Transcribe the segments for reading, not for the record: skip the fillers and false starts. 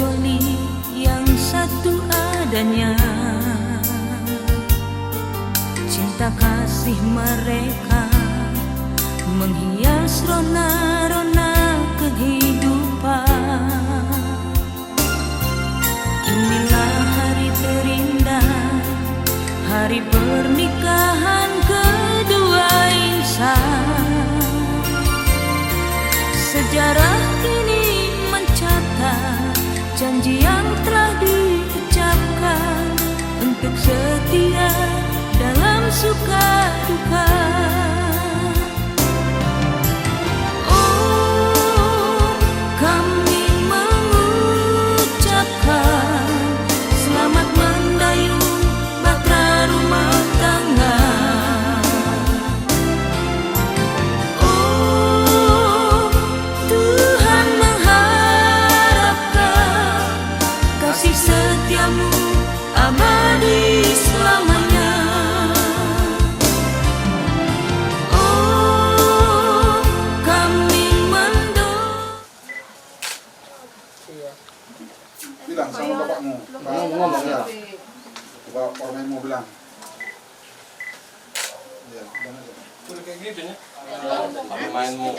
kecuali yang satu adanya. Cinta kasih mereka menghias rona-rona kehidupan. Inilah hari terindah, hari pernikahan kedua insan. Sejarah ini mencatat janji yang telah diucapkan untuk setia dalam suka duka. Oh, kami mengucapkan selamat mendayung bahtera rumah tangga. Oh, Tuhan mengharapkan kasih setiamu abadi selamanya. Bilang sama bapakmu, kamu ngomong ya. Coba orangmu bilang. Ya, bilang aja. Udah kayak gitu ya. Mainmu.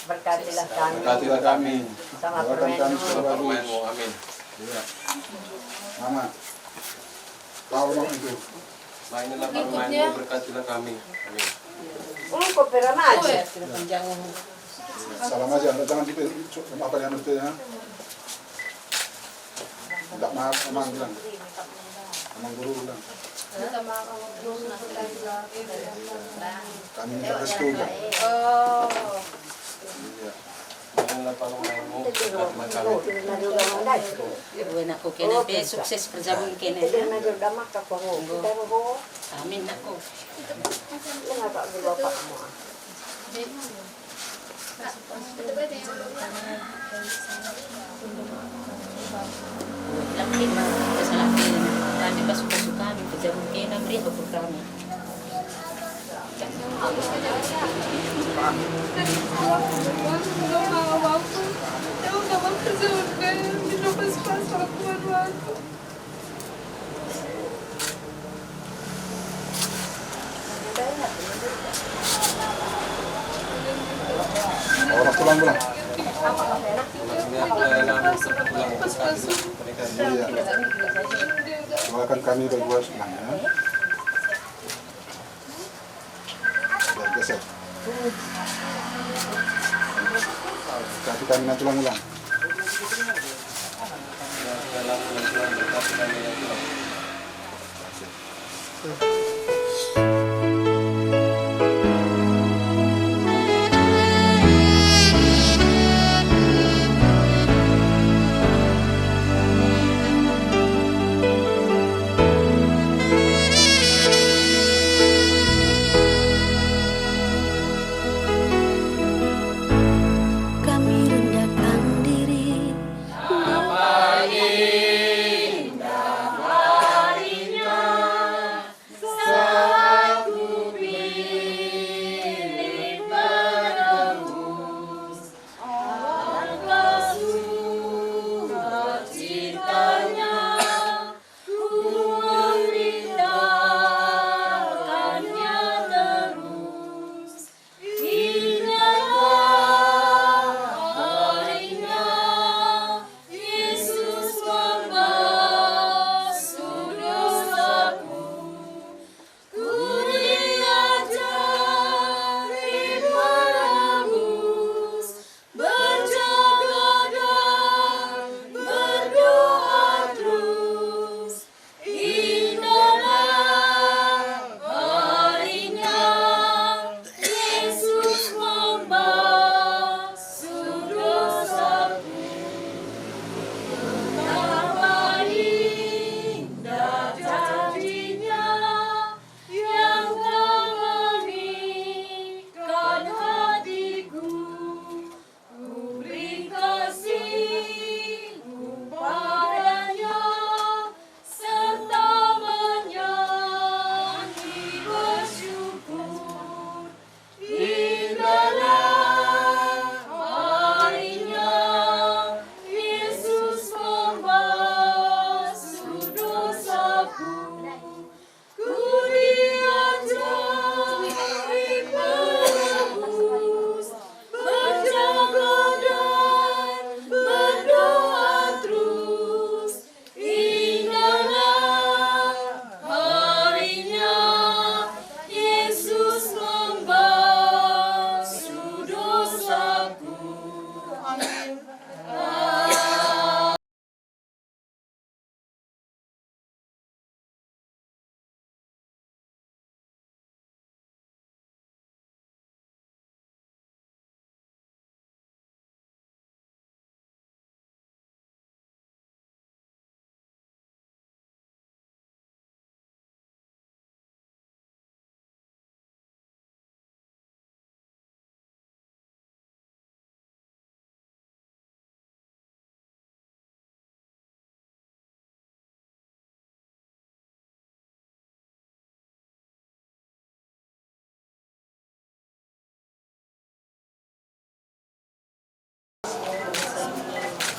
Berkatilah kami. Berkatilah kami. Sama Doakan kami permenmu. supaya bagus. Mainmu, amin. Iya. Mama, kau mau itu. Mainilah permainmu, berkatilah kami. Amin. Kok pera aja. Salam aja, jangan gitu. Apa yang mesti ya? Tidak maaf, emang bilang. Emang guru bilang. Kami minta restu. Iya. Mainilah permainmu, berkatilah kami. Buat aku kena be sukses perjamuan kena. Amin aku. Laki mah kesalaki. Kami pas suka-suka kami perjamuan kena beri apa kami. Orang pulang pulang. Lihat pelayanan sepulang sekali pernikahan. Iya. Doakan kami berdua senang ya. Biar geser. Berarti kami nanti ulang-ulang. Dalam bulan berkatilah yang pulang. Kami rendahkan diri. Selamat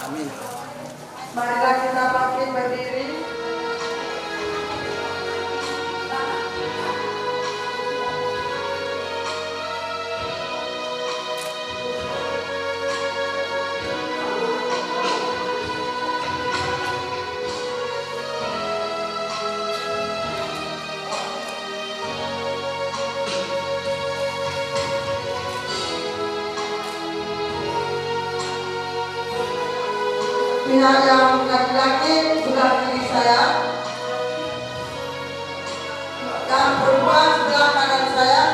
Amin. Marilah kita bangkit berdiri. Pihak yang laki-laki sebelah kiri saya, yang perempuan sebelah kanan saya.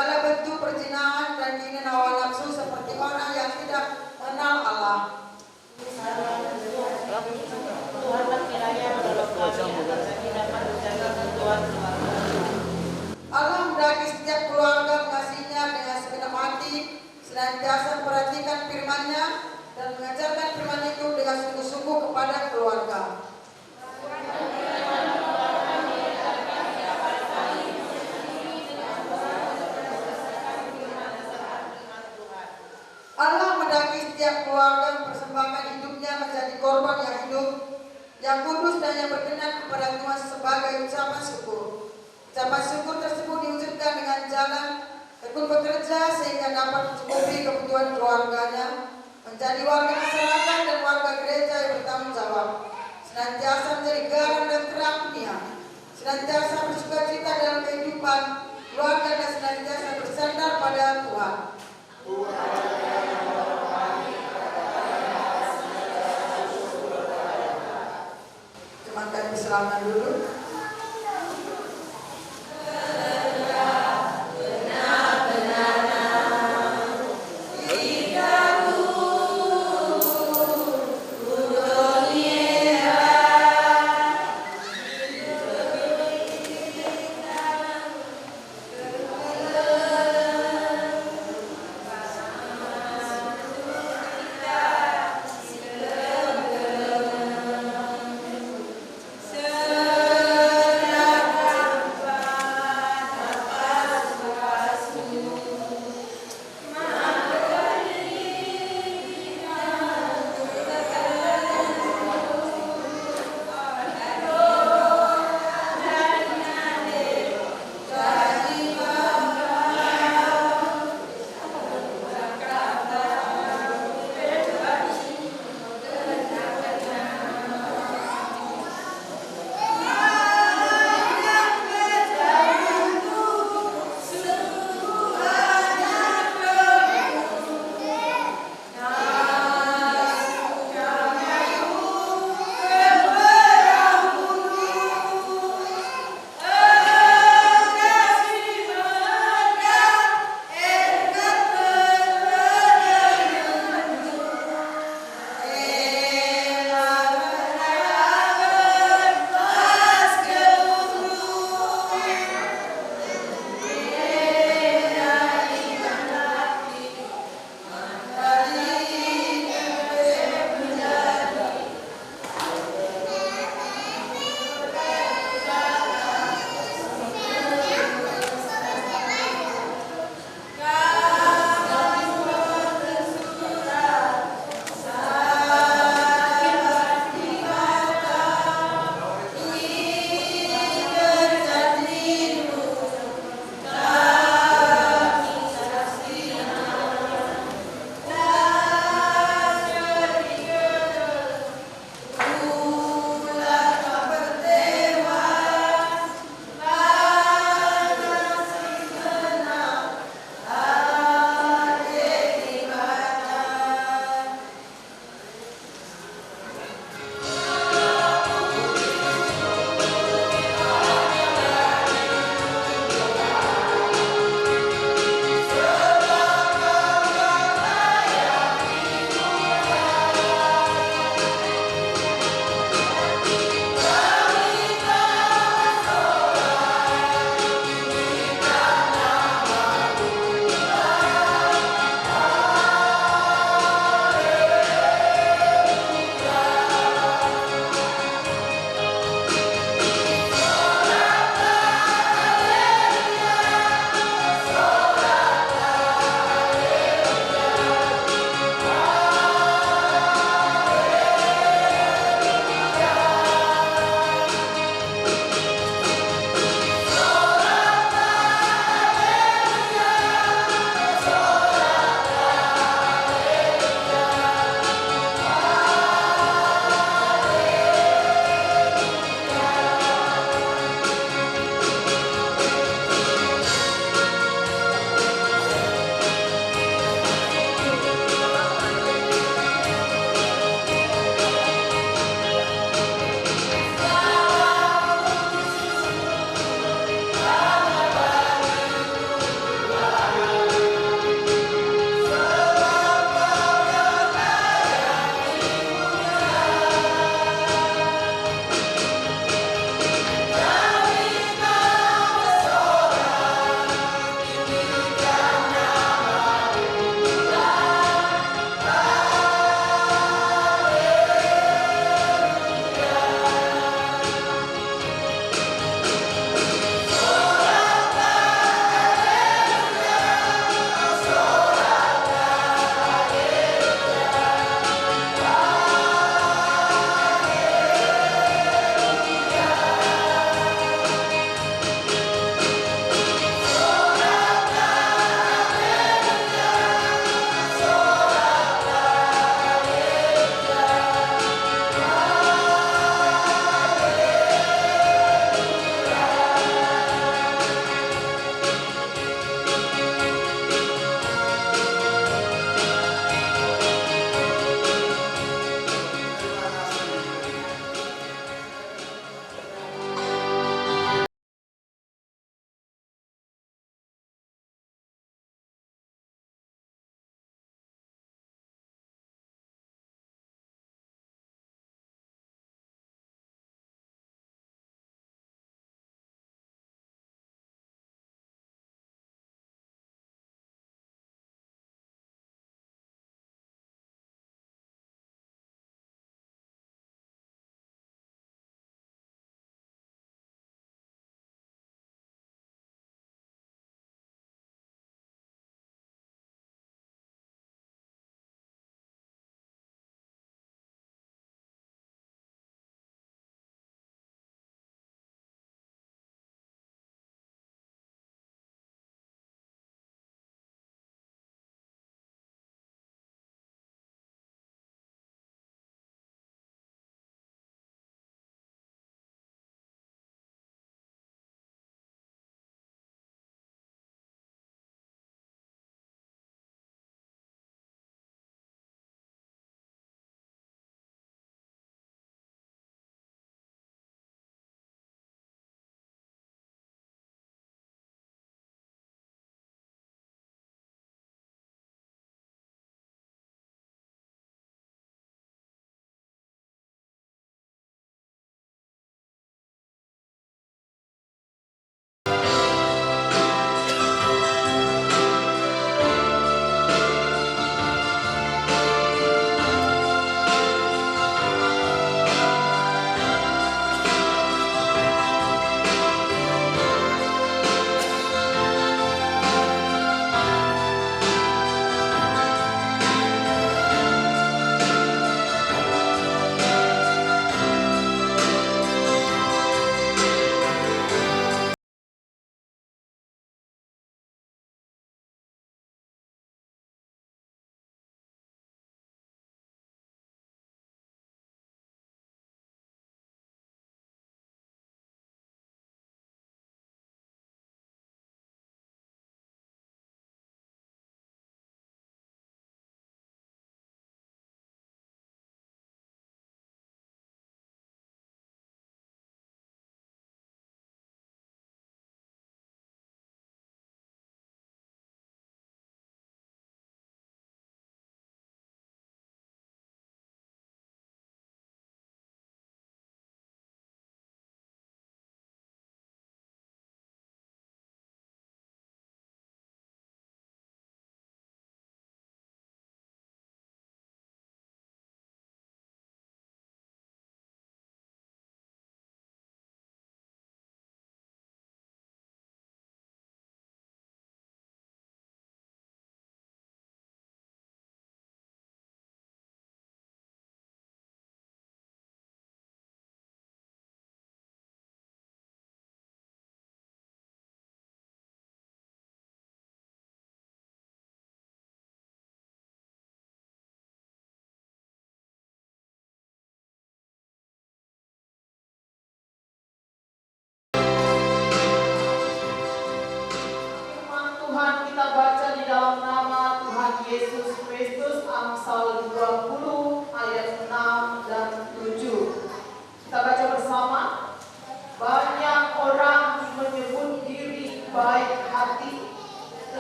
segala bentuk perzinahan dan keinginan hawa nafsu seperti orang yang tidak mengenal Allah. Tuhanlah kiranya menolong kami agar kami dapat menjaga kebutuhan keluarga. Allah mendaki setiap keluarga mengasihinya dengan segenap hati, senantiasa memperhatikan firman-Nya dan mengajarkan firman itu dengan sungguh-sungguh kepada keluarga. Allah mendaki setiap keluarga mempersembahkan hidupnya menjadi korban yang hidup, yang kudus dan yang berkenan kepada Tuhan sebagai ucapan syukur. Ucapan syukur tersebut diwujudkan dengan jalan tekun bekerja sehingga dapat mencukupi kebutuhan keluarganya, menjadi warga masyarakat dan warga gereja yang bertanggung jawab, senantiasa menjadi garam dan terang dunia, senantiasa bersukacita dalam kehidupan keluarga dan senantiasa bersandar pada Tuhan. Semangat berselamat dulu.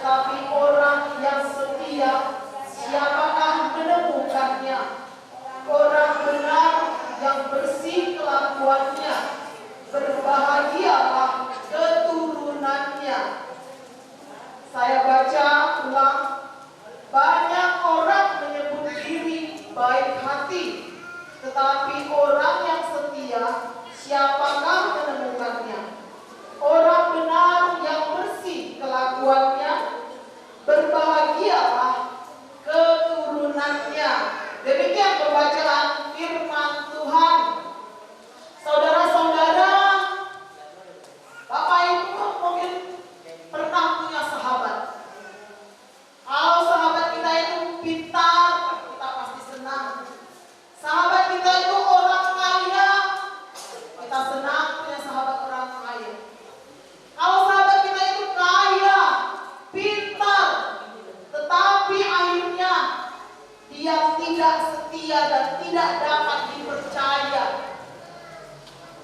Tetapi orang yang setia, siapakah menemukannya? Orang benar yang bersih kelakuannya, berbahagialah keturunannya. Saya baca ulang. Banyak orang menyebut diri baik hati, tetapi orang yang setia, siapakah menemukannya? Orang benar yang bersih kelakuannya, berbahagialah keturunannya. Demikian pembacaan firman Tuhan. Saudara-saudara, Bapak Ibu mungkin pernah punya sahabat. Kalau sahabat kita itu pintar, kita pasti senang. Sahabat kita itu orang kaya, kita senang punya sahabat orang kaya. Kalau sahabat kita itu kaya, pintar, tetapi akhirnya dia tidak setia dan tidak dapat dipercaya,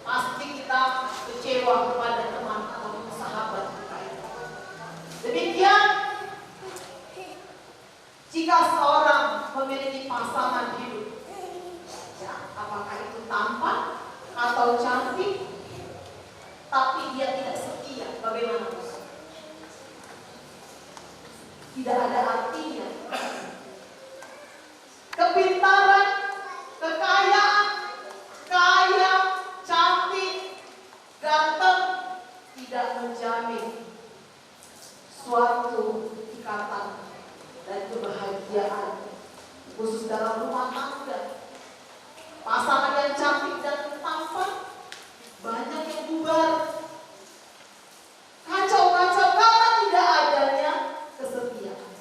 pasti kita kecewa kepada teman atau sahabat kita itu. Demikian jika seorang memiliki pasangan hidup, ya, apakah itu tampan atau cantik, tapi dia tidak setia, bagaimana? Tidak ada artinya. Kepintaran, kekayaan, kaya, cantik, ganteng tidak menjamin suatu ikatan dan kebahagiaan, khusus dalam rumah tangga. Pasangan yang cantik dan tampan banyak yang bubar, kacau-kacau karena tidak adanya kesetiaan.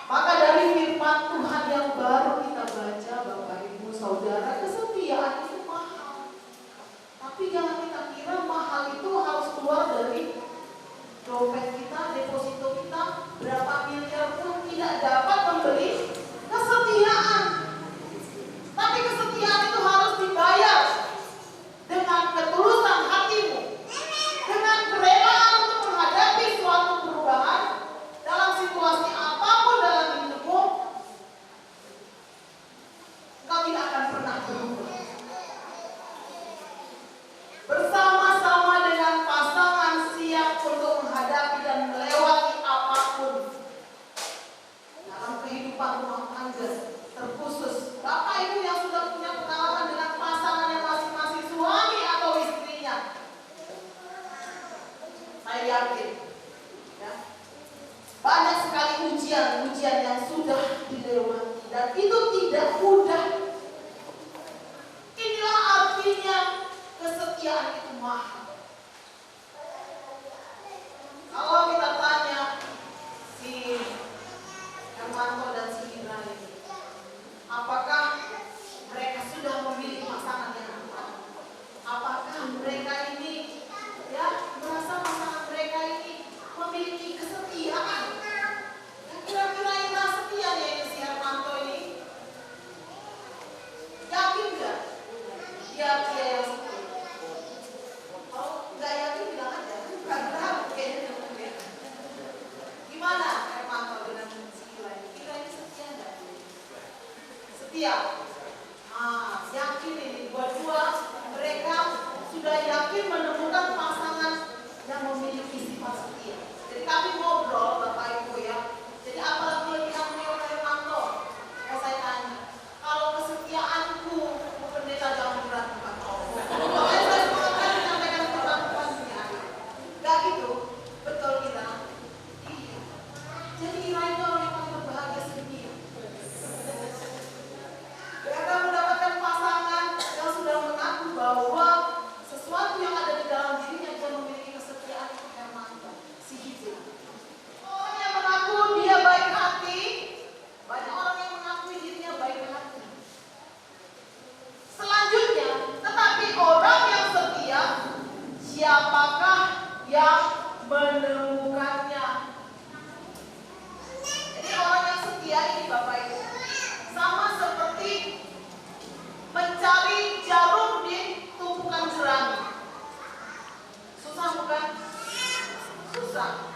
Maka dari firman Tuhan yang baru kita baca, Bapak Ibu Saudara, kesetiaan itu mahal. Tapi jangan kita kira mahal itu harus keluar dari dompet kita, deposito kita, berapa miliar pun tidak dapat membeli kesetiaan. Tapi kesetiaan itu harus dibayar dengan ketulusan hatimu, dengan kerelaan untuk menghadapi suatu perubahan dalam situasi apapun dalam hidupmu. Engkau tidak akan pernah berubah. Bersama-sama dengan pasangan siap untuk menghadapi dan melewati apapun dalam kehidupan rumah tangga, terkhusus Bapak Ibu yang sudah punya pengalaman dengan pasangannya masing-masing, suami atau istrinya. Saya yakin, ya, banyak sekali ujian-ujian yang sudah dilewati dan itu tidak mudah. Inilah artinya kesetiaan itu mahal. Kalau kita tanya si Hermanto dan si Indra ini, apakah mereka sudah memilih pasangan yang tepat? Apakah mereka ini, ya, merasa pasangan mereka ini memiliki kesetiaan? Kira-kira Indra setia ya si Hermanto ini? Yakin nggak? Dia yang setia. Kalau nggak yakin bilang aja, ragu-ragu kayaknya mungkin. Gimana Hermanto dengan si Indra ini? Indra ini setia nggak? Setia. Yakin ini dua-dua mereka sudah yakin menemukan pasangan yang memiliki sifat setia. Jadi kami ngobrol Bapak Ibu ya. Jadi apa kelebihan Hermanto? Kalau saya tanya, kalau kesetiaanku, pendeta jangan meragukan. Makanya saya semangat menyampaikan pertanyaan-pertanyaan. Gak gitu, betul kita. Iya. Jadi Iraina orang yang paling berbahagia setia. Mereka mendapatkan pasangan yang sudah mengaku bahwa sesuatu yang ada di dalam dirinya dia memiliki kesetiaan itu Hermanto, si Hizil. Orang yang mengaku dia baik hati, banyak orang yang mengaku dirinya baik hati. Selanjutnya, tetapi orang yang setia, siapakah yang menemukannya? Jadi orang yang setia ini Bapak Ibu sama seperti mencari jarum di tumpukan jerami. Susah bukan? Susah.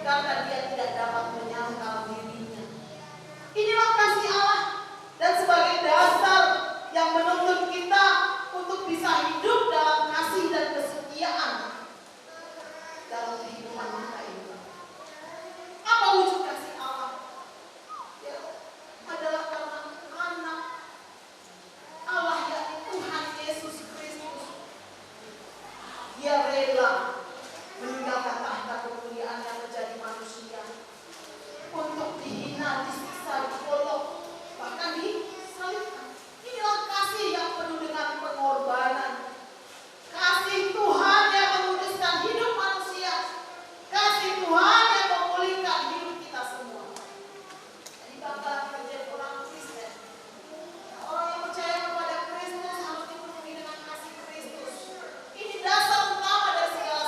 karena dia tidak dapat menyangkal dirinya. Inilah kasih Allah, dan sebagai dasar yang menuntut kita untuk bisa hidup dalam kasih dan kesetiaan dalam kehidupan kita ini. Apa wujud kasih Allah? Ya, adalah karena anak Allah, yakni Tuhan Yesus Kristus. Dia rela meninggalkan tahta kemuliaannya menjadi manusia untuk dihina, disiksa, digolok, bahkan disalibkan. Inilah kasih yang penuh dengan pengorbanan. Kasih Tuhan yang menguduskan hidup manusia. Kasih Tuhan yang memulihkan hidup kita semua. Jadi bangga menjadi orang Kristen. Orang yang percaya kepada Kristus harus dipenuhi dengan kasih Kristus. Ini dasar utama dari segala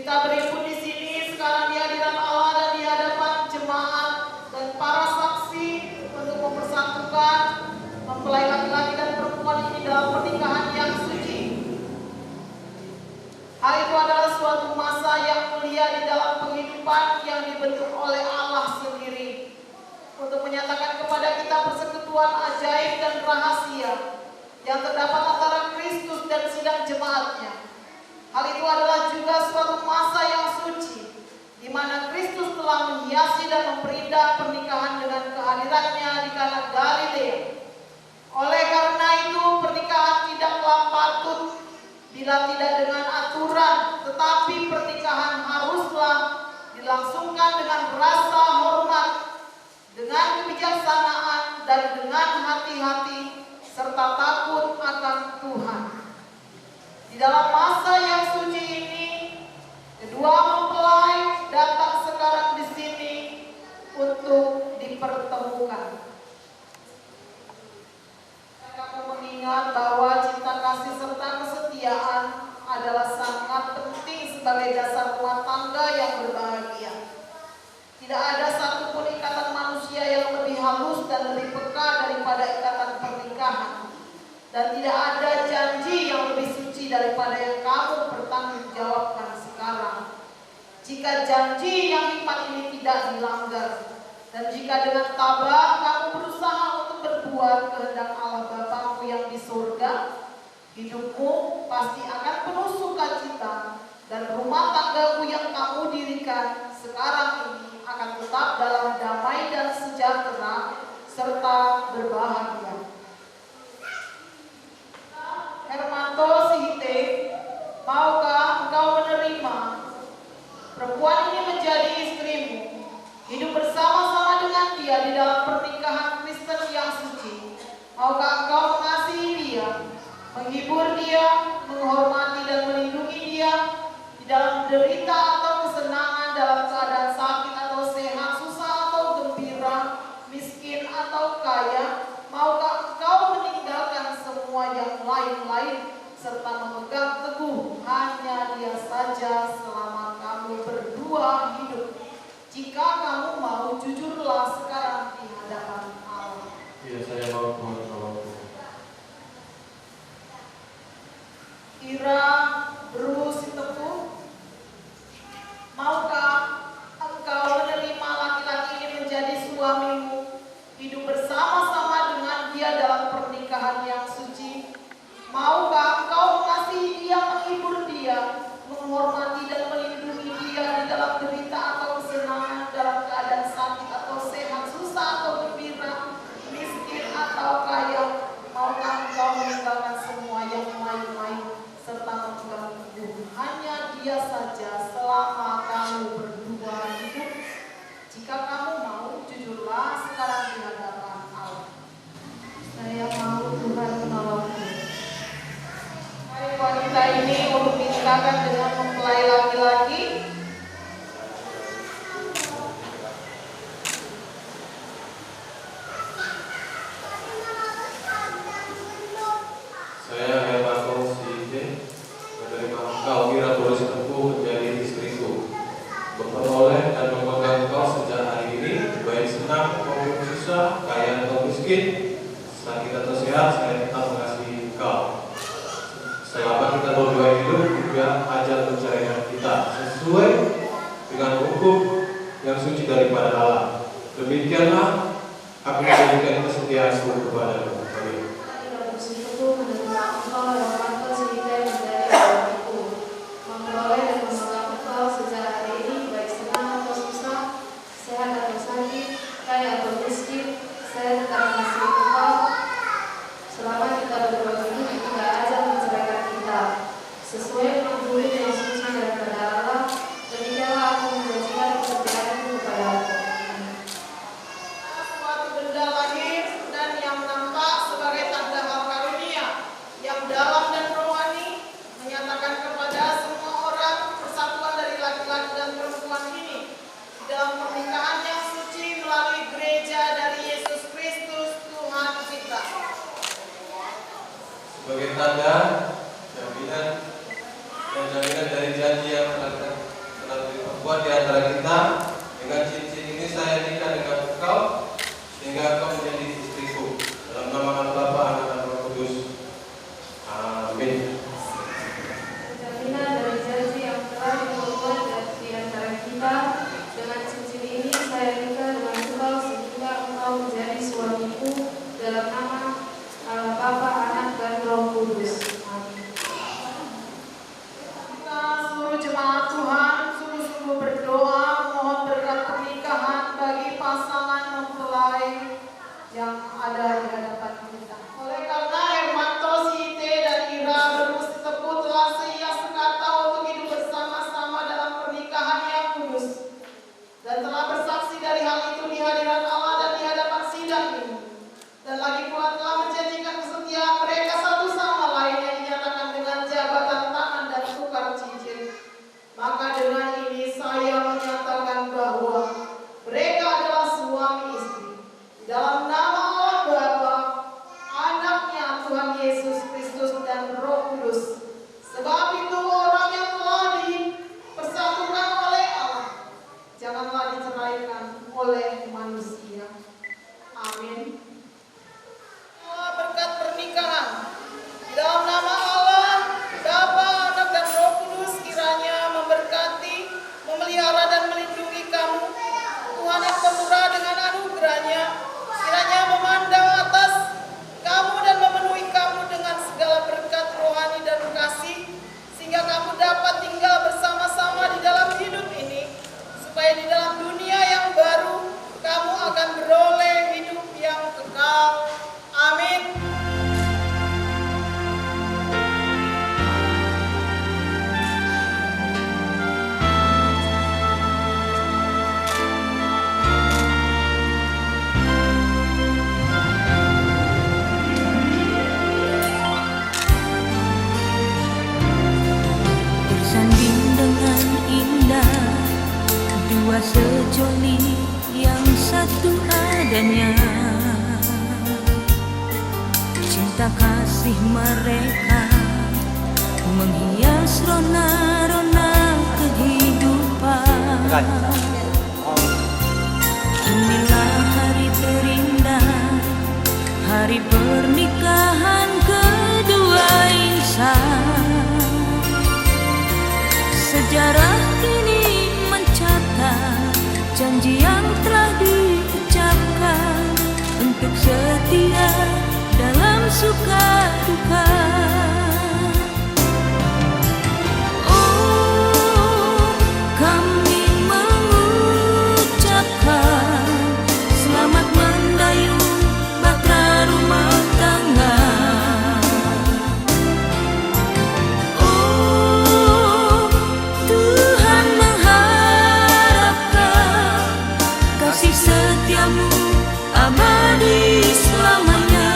Kita berhimpun di sini sekarang di hadirat Allah dan di hadapan jemaat dan para saksi untuk mempersatukan mempelai laki-laki dan perempuan ini dalam pernikahan yang suci. Hal itu adalah suatu masa yang mulia di dalam penghidupan yang dibentuk oleh Allah sendiri untuk menyatakan kepada kita persekutuan ajaib dan rahasia yang terdapat antara Kristus dan sidang jemaatnya. Hal itu adalah juga suatu masa yang suci di mana Kristus telah menghiasi dan memperindah pernikahan dengan kehadirannya di Kana Galilea. Oleh karena itu pernikahan tidaklah patut bila tidak dengan aturan, tetapi pernikahan haruslah dilangsungkan dengan rasa hormat, dengan kebijaksanaan dan dengan hati-hati serta takut akan Tuhan. Di dalam masa yang suci ini, kedua mempelai datang sekarang di sini untuk dipertemukan. Kamu mengingat bahwa cinta kasih serta kesetiaan adalah sangat penting sebagai dasar rumah tangga yang berbahagia. Tidak ada satupun ikatan manusia yang lebih halus dan lebih peka daripada ikatan pernikahan. Dan tidak ada janji yang lebih suci daripada yang kamu pertanggungjawabkan sekarang. Jika janji yang hikmat ini tidak dilanggar, dan jika dengan tabah kamu berusaha untuk berbuat kehendak Allah Bapamu yang di surga, hidupmu pasti akan penuh sukacita, dan rumah tanggamu yang kamu dirikan sekarang ini akan tetap dalam damai dan sejahtera serta berbahagia. Hermanto Sihite, maukah engkau menerima perempuan ini menjadi istrimu, hidup bersama-sama dengan dia di dalam pernikahan Kristen yang suci? Maukah engkau mengasihi dia, menghibur dia, menghormati dan melindungi dia di dalam derita atau kesenangan, dalam keadaan sakit atau sehat, susah atau gembira, miskin atau kaya? Maukah engkau meninggalkan semua yang lain-lain serta memegang teguh hanya dia saja selama kamu berdua hidup? Jika kamu mau, jujurlah sekarang di hadapan Allah. Iya, saya mau Tuhan tolong. Ira Brusitepu, maukah engkau menerima laki-laki ini menjadi suamimu, hidup bersama-sama dengan dia dalam pernikahan yang suci? Maukah engkau mengasihi dia, menghibur dia, menghormati dan melindungi dia di dalam derita atau kesenangan, dalam keadaan sakit atau sehat, susah atau gembira, miskin atau kaya? Maukah engkau meninggalkan semua yang lain-lain serta memegang teguh hanya dia saja selama kamu berdua hidup? Jika kamu mau, jujurlah sekarang di hadapan Allah. Saya mau, Tuhan menolongku. Mari wanita ini untuk dinikahkan dengan mempelai laki-laki. Saya Hermanto Sihite, menerima engkau Ira Brusitepu menjadi istriku, memperoleh dan memegang engkau sejak hari ini, baik senang maupun susah, kaya atau miskin, sakit atau sehat, saya tetap mengasihi engkau. Selama kita berdua hidup juga ajal perceraian kita sesuai dengan hukum yang suci daripada Allah. Demikianlah aku menjadikan kesetiaanku kepadamu. Amin. Memperoleh dan memegang engkau sejak hari ini, baik senang atau susah, sehat atau sakit, kaya atau miskin, saya tetap mengasihi engkau. Selama kita berdua hidup, hingga ajal menceraikan kita, sesuai dengan hukum yang suci daripada Allah. Demikianlah aku menjanjikan kesetiaanku kepadamu. Suatu benda lahir dan yang nampak sebagai tanda hal karunia yang dalam dan rohani, menyatakan kepada semua orang persatuan dari laki-laki dan perempuan ini dalam pernikahan yang suci melalui gereja dari Yesus Kristus Tuhan kita. Sebagai tanda jaminan dan jaminan dari janji yang telah buat di antara kita. Dengan cincin ini saya nikah dengan engkau, sehingga engkau menjadi istriku. Dalam nama Allah Bapa, Anak, dan Roh Kudus. Amin. Jaminan dari janji yang telah diperbuat di antara kita. Dengan cincin ini saya nikah dengan engkau, sehingga engkau menjadi suamiku. Dalam nama Allah Bapa, Anak, dan Roh Kudus. Amin. Kita seluruh jemaat Tuhan sungguh-sungguh berdoa mohon berkat pernikahan bagi pasangan mempelai yang ada di hadapan kita. Oleh karena Hermanto, Siti, dan Ira berbus tebu telah seia sekata untuk hidup bersama-sama dalam pernikahan yang kudus dan telah bersaksi dari hal itu di hadirat Allah dan di hadapan sidang ini. Dan lagi pula telah menjanjikan kesetiaan mereka satu sama lain yang dinyatakan dengan jabatan tangan dan tukar cincin. Maka dengan ini saya menyatakan bahwa mereka adalah suami istri. Dalam nama Allah Bapa, Anaknya Tuhan Yesus Kristus dan Roh Kudus. Sebab itu orang yang telah dipersatukan oleh Allah, janganlah diceraikan oleh manusia. Amin. Berkat pernikahan dalam nama Allah Bapa, Anak, dan Roh Kudus kiranya memberkati, memelihara, dan melindungi kamu. Tuhan yang pemurah dengan anugerahnya kiranya memandang atas kamu dan memenuhi kamu dengan segala berkat rohani dan kasih, sehingga kamu dapat tinggal bersama-sama di dalam hidup ini, supaya di dalam dunia yang baru kamu akan beroleh hidup yang kekal. Amin. Bersanding dengan indah dua sejoli yang satu adanya. Cinta kasih mereka menghias rona-rona kehidupan. Inilah hari terindah, hari pernikahan kedua insan. Sejarah kini mencatat janji yang telah diucapkan untuk setia dalam suka duka. Oh, kami mengucapkan selamat mendayung bahtera rumah tangga. Oh, Tuhan mengharapkan kasih setiamu abadi selamanya.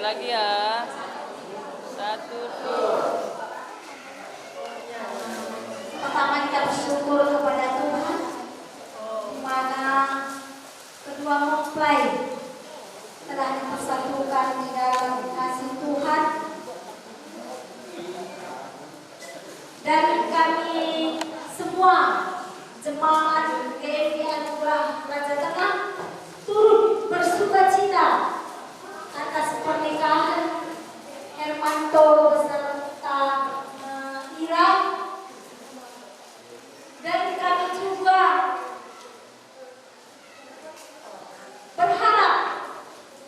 lagi ya. 1, 2. Pertama kita bersyukur kepada Tuhan, di mana kedua mempelai telah dipersatukan di dalam kasih Tuhan. Dan kami semua jemaat GMI Anugerah Raja Tengah turut bersukacita atas pernikahan Hermanto beserta Ira. Dan kami juga berharap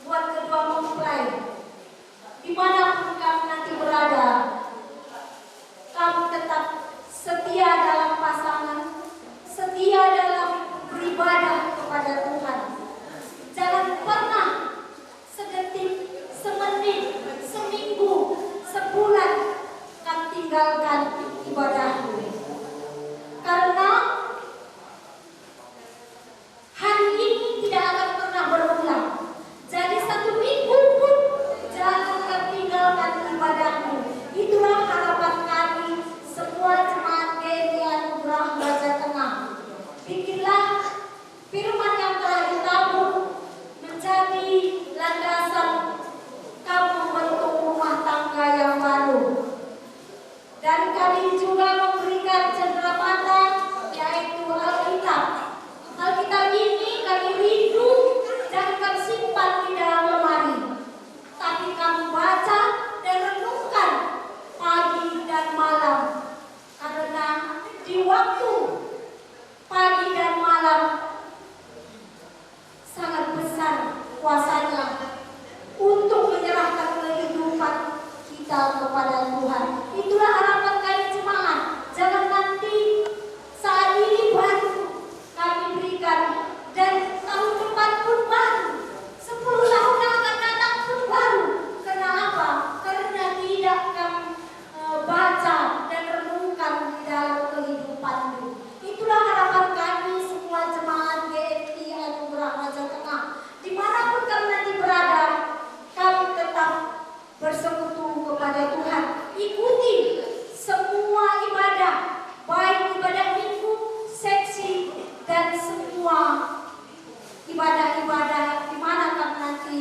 buat kedua mempelai, dimanapun kamu nanti berada, kamu tetap setia dalam pasangan, setia dalam beribadah kepada Tuhan. Jangan pernah sedetik, semenit, seminggu, sebulan kamu tinggalkan ibadahmu. Karena hari ini tidak akan pernah berulang. Jadi 1 minggu pun jangan tinggalkan ibadahmu. Itulah harapan kami semua jemaat GMI Anugerah Raja Tengah. Bikinlah firman yang telah ditabur menjadi landasan kamu membentuk rumah tangga yang baru. Dan kami juga memberikan cendera mata, yaitu Alkitab. Alkitab ini kami rindu, jangan kami simpan di dalam lemari, tapi kami baca dan renungkan pagi dan malam. Karena di waktu pagi dan malam sangat besar kuasanya untuk menyerahkan kehidupan kita kepada Tuhan. Itulah harapan kami jemaat. Jangan nanti saat ini baru kami berikan dan tahun depan pun baru, 10 tahun yang akan datang pun baru. Kenapa? Karena tidak kami baca dan renungkan di dalam kehidupanmu. Itulah harapan kami semua jemaat GMI Anugerah Raja Tengah. Dimanapun kami nanti berada, kami tetap bersekutu kepada Tuhan. Ikuti semua ibadah, baik ibadah minggu, seksi, dan semua ibadah-ibadah di mana kami nanti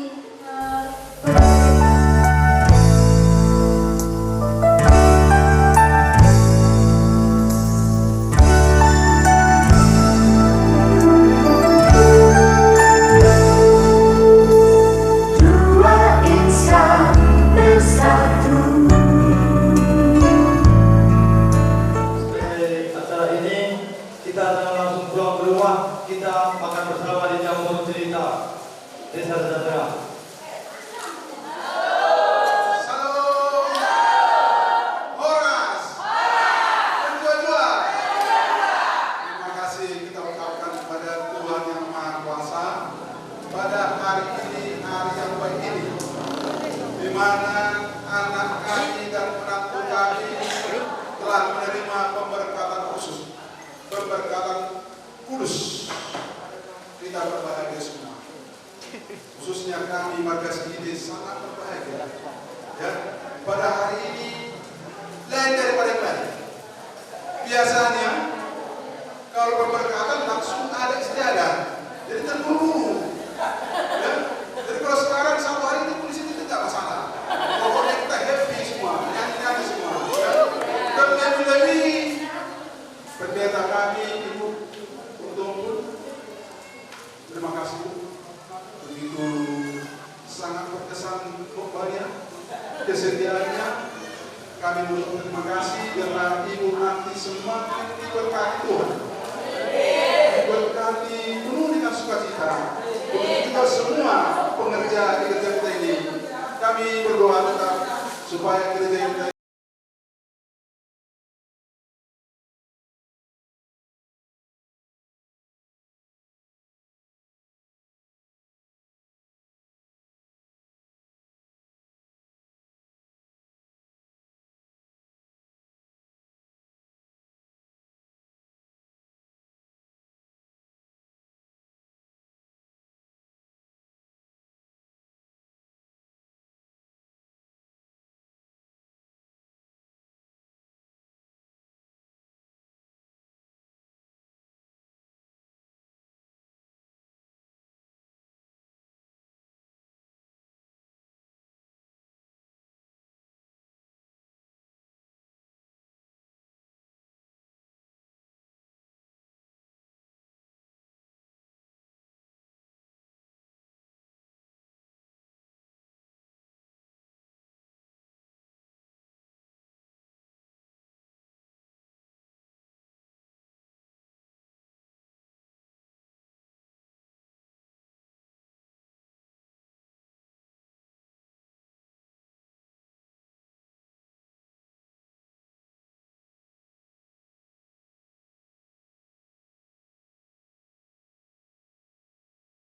khususnya kami warga Segini sangat berbahagia. Ya, pada hari ini lain daripada yang lain. Biasanya kalau pemberkatan langsung ada istiadat, jadi terburu-buru. Ya, jadi kalau sekarang 1 hari ini polisi itu tidak masalah. Pokoknya kita happy semua, nyanyi-nyanyi semua. Ya. Dan lebih-lebih pendeta kami Ibu Untung, terima kasih. Begitu sangat berkesan pokoknya kesediaannya. Kami berterima kasih karena Ibu nanti semakin diberkati Tuhan, diberkati penuh dengan sukacita. Begitu juga semua pengerja di gereja kita ini. Kami berdoa tetap supaya